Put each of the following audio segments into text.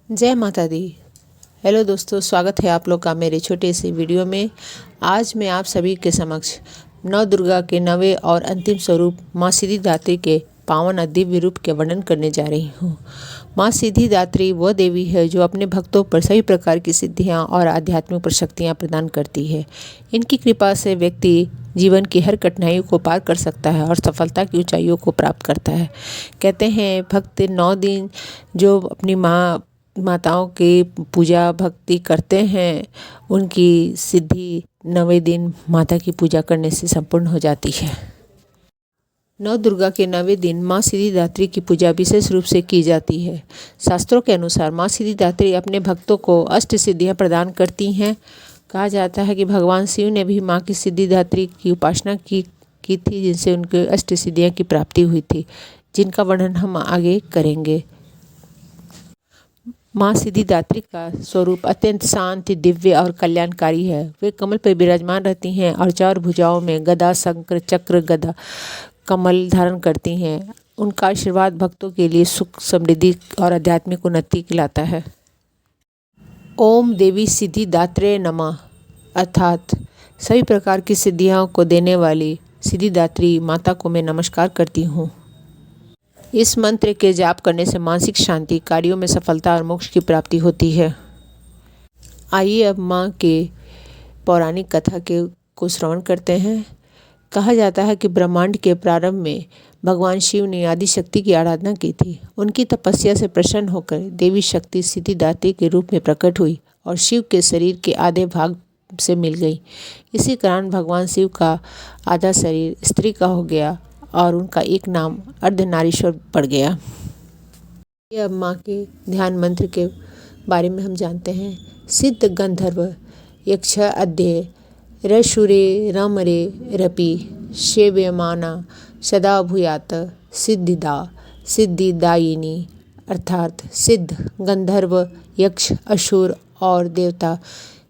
जय माता दी। हेलो दोस्तों, स्वागत है आप लोग का मेरे छोटे से वीडियो में। आज मैं आप सभी के समक्ष नौ दुर्गा के नवे और अंतिम स्वरूप माँ सिद्धिदात्री के पावन और दिव्य रूप के वर्णन करने जा रही हूँ। माँ सिद्धिदात्री वह देवी है जो अपने भक्तों पर सभी प्रकार की सिद्धियाँ और आध्यात्मिक शक्तियाँ प्रदान करती है। इनकी कृपा से व्यक्ति जीवन की हर कठिनाइयों को पार कर सकता है और सफलता की ऊंचाइयों को प्राप्त करता है। कहते हैं भक्त 9 दिन जो अपनी माताओं की पूजा भक्ति करते हैं, उनकी सिद्धि 9वें दिन माता की पूजा करने से संपूर्ण हो जाती है। नौ दुर्गा के 9वें दिन माँ सिद्धिदात्री की पूजा विशेष रूप से की जाती है। शास्त्रों के अनुसार माँ सिद्धिदात्री अपने भक्तों को अष्ट सिद्धियाँ प्रदान करती हैं। कहा जाता है कि भगवान शिव ने भी माँ की सिद्धिदात्री की उपासना की थी, जिनसे उनके अष्ट सिद्धियाँ की प्राप्ति हुई थी, जिनका वर्णन हम आगे करेंगे। माँ सिद्धिदात्री का स्वरूप अत्यंत शांत, दिव्य और कल्याणकारी है। वे कमल पर विराजमान रहती हैं और चार भुजाओं में गदा, शंख, चक्र, गदा, कमल धारण करती हैं। उनका आशीर्वाद भक्तों के लिए सुख, समृद्धि और आध्यात्मिक उन्नति खिलाता है। ओम देवी सिद्धिदात्रे नमः अर्थात सभी प्रकार की सिद्धियों को देने वाली सिद्धिदात्री माता को मैं नमस्कार करती हूँ। इस मंत्र के जाप करने से मानसिक शांति, कार्यों में सफलता और मोक्ष की प्राप्ति होती है। आइए अब माँ के पौराणिक कथा को श्रवण करते हैं। कहा जाता है कि ब्रह्मांड के प्रारंभ में भगवान शिव ने आदि शक्ति की आराधना की थी। उनकी तपस्या से प्रसन्न होकर देवी शक्ति सिद्धिदात्री के रूप में प्रकट हुई और शिव के शरीर के आधे भाग से मिल गई। इसी कारण भगवान शिव का आधा शरीर स्त्री का हो गया और उनका एक नाम अर्धनारीश्वर पड़ गया। ये अब माँ के ध्यान मंत्र के बारे में हम जानते हैं। सिद्ध गंधर्व यक्ष अध्यय रशुरे रमरे रपि सेव्यमाना सदा भूयात सिद्धिदा सिद्धिदायिनी अर्थात सिद्ध, गंधर्व, यक्ष, असुर और देवता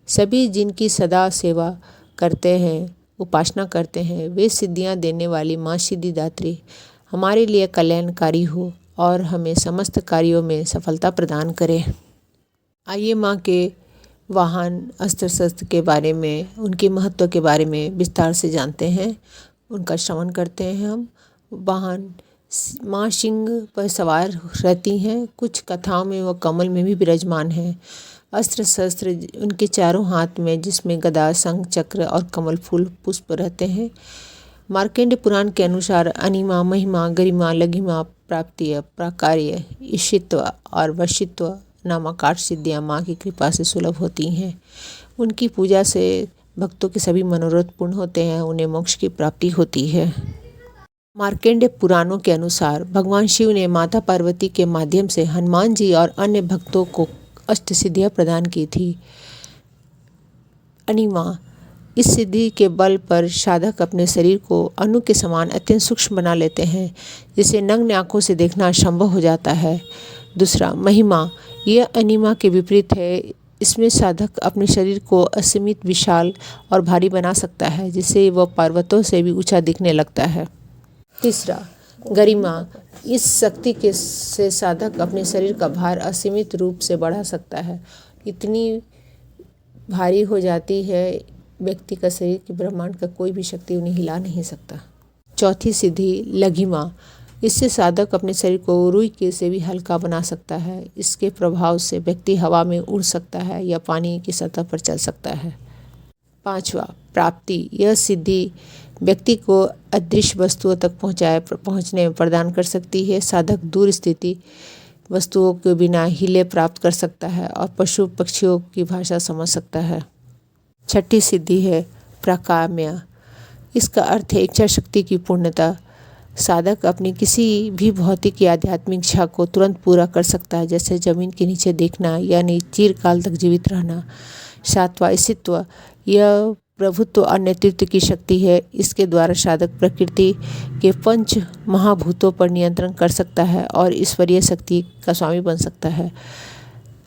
सभी जिनकी सदा सेवा करते हैं, उपासना करते हैं, वे सिद्धियां देने वाली माँ सिद्धिदात्री हमारे लिए कल्याणकारी हो और हमें समस्त कार्यों में सफलता प्रदान करे। आइए माँ के वाहन, अस्त्र शस्त्र के बारे में, उनके महत्व के बारे में विस्तार से जानते हैं, उनका श्रवण करते हैं हम। वाहन माँ सिंह पर सवार रहती हैं। कुछ कथाओं में वह कमल में भी विराजमान है। अस्त्र शस्त्र उनके चारों हाथ में, जिसमें गदा, शंख, चक्र और कमल फूल पुष्प रहते हैं। मार्कंडेय पुराण के अनुसार अनिमा, महिमा, गरिमा, लघिमा, प्राप्ति, प्राकार्य, ईशित्व और वशित्व नामक 8 सिद्धियाँ माँ की कृपा से सुलभ होती हैं। उनकी पूजा से भक्तों के सभी मनोरथ पूर्ण होते हैं, उन्हें मोक्ष की प्राप्ति होती है। मार्कंडेय पुराणों के अनुसार भगवान शिव ने माता पार्वती के माध्यम से हनुमान जी और अन्य भक्तों को अष्ट सिद्धियाँ प्रदान की थी। अनिमा, इस सिद्धि के बल पर साधक अपने शरीर को अणु के समान अत्यंत सूक्ष्म बना लेते हैं, जिसे नग्न आंखों से देखना असंभव हो जाता है। दूसरा, महिमा, यह अनिमा के विपरीत है। इसमें साधक अपने शरीर को असीमित विशाल और भारी बना सकता है, जिससे वह पर्वतों से भी ऊंचा दिखने लगता है। तीसरा, गरिमा, इस शक्ति से साधक अपने शरीर का भार असीमित रूप से बढ़ा सकता है। इतनी भारी हो जाती है व्यक्ति का शरीर कि ब्रह्मांड का कोई भी शक्ति उन्हें हिला नहीं सकता। चौथी सिद्धि लघिमा, इससे साधक अपने शरीर को रुई के से भी हल्का बना सकता है। इसके प्रभाव से व्यक्ति हवा में उड़ सकता है या पानी की सतह पर चल सकता है। पांचवा, प्राप्ति, यह सिद्धि व्यक्ति को अदृश्य वस्तुओं तक पहुंचने में प्रदान कर सकती है। साधक दूर स्थित वस्तुओं के बिना हिले प्राप्त कर सकता है और पशु पक्षियों की भाषा समझ सकता है। छठी सिद्धि है प्राकाम्य, इसका अर्थ है इच्छा शक्ति की पूर्णता। साधक अपनी किसी भी भौतिक या आध्यात्मिक इच्छा को तुरंत पूरा कर सकता है, जैसे जमीन के नीचे देखना यानी चिरकाल तक जीवित रहना। सातवां, ईशित्व, यह प्रभुत्व और नेतृत्व की शक्ति है। इसके द्वारा साधक प्रकृति के 5 महाभूतों पर नियंत्रण कर सकता है और ईश्वरीय शक्ति का स्वामी बन सकता है।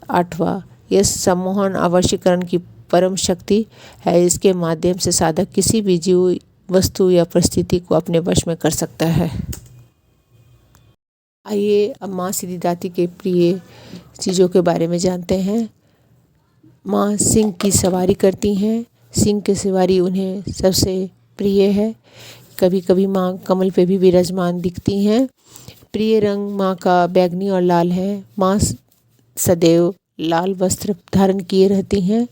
आठवां, यह सम्मोहन आवशीकरण की परम शक्ति है। इसके माध्यम से साधक किसी भी जीव, वस्तु या परिस्थिति को अपने वश में कर सकता है। आइए अब माँ सिद्धिदात्री के प्रिय चीज़ों के बारे में जानते हैं। माँ सिंह की सवारी करती हैं। सिंह की सवारी उन्हें सबसे प्रिय है। कभी कभी माँ कमल पे भी विराजमान दिखती हैं। प्रिय रंग माँ का बैंगनी और लाल है। माँ सदैव लाल वस्त्र धारण किए रहती हैं।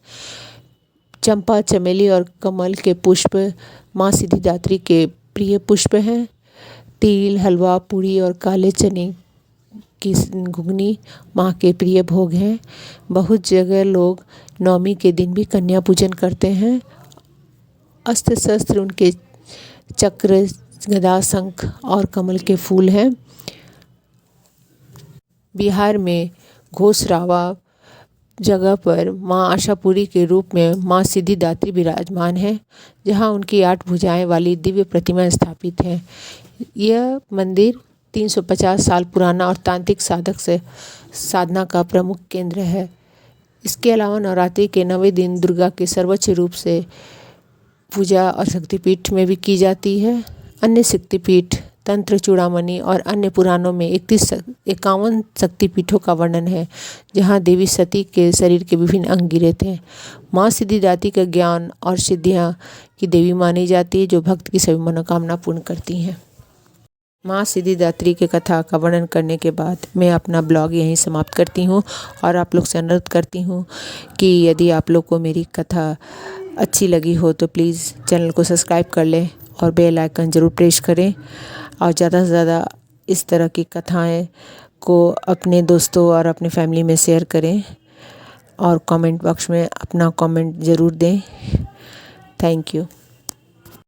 चंपा, चमेली और कमल के पुष्प माँ सिद्धिदात्री के प्रिय पुष्प हैं। तिल, हलवा, पूड़ी और काले चने की घुगनी माँ के प्रिय भोग हैं। बहुत जगह लोग नवमी के दिन भी कन्या पूजन करते हैं। अस्त्र शस्त्र उनके चक्र, गदा, शंख और कमल के फूल हैं। बिहार में घोसरावा जगह पर माँ आशापुरी के रूप में माँ सिद्धिदात्री विराजमान है, जहाँ उनकी 8 भुजाएं वाली दिव्य प्रतिमा स्थापित है। यह मंदिर 350 साल पुराना और तांत्रिक साधना का प्रमुख केंद्र है। इसके अलावा नवरात्रि के 9वें दिन दुर्गा के सर्वोच्च रूप से पूजा और शक्तिपीठ में भी की जाती है। अन्य शक्तिपीठ तंत्र चूड़ामणि और अन्य पुराणों में 51 शक्तिपीठों का वर्णन है, जहां देवी सती के शरीर के विभिन्न अंग गिरते हैं। माँ सिद्धिदात्री का ज्ञान और सिद्धियां की देवी मानी जाती है, जो भक्त की सभी मनोकामना पूर्ण करती हैं। माँ सिद्धिदात्री के कथा का वर्णन करने के बाद मैं अपना ब्लॉग यहीं समाप्त करती हूँ और आप लोग से अनुरोध करती हूँ कि यदि आप लोग को मेरी कथा अच्छी लगी हो तो प्लीज़ चैनल को सब्सक्राइब कर लें और बेल आइकन ज़रूर प्रेस करें और ज़्यादा से ज़्यादा इस तरह की कथाएं को अपने दोस्तों और अपने फैमिली में शेयर करें और कमेंट बॉक्स में अपना कमेंट ज़रूर दें। Thank you.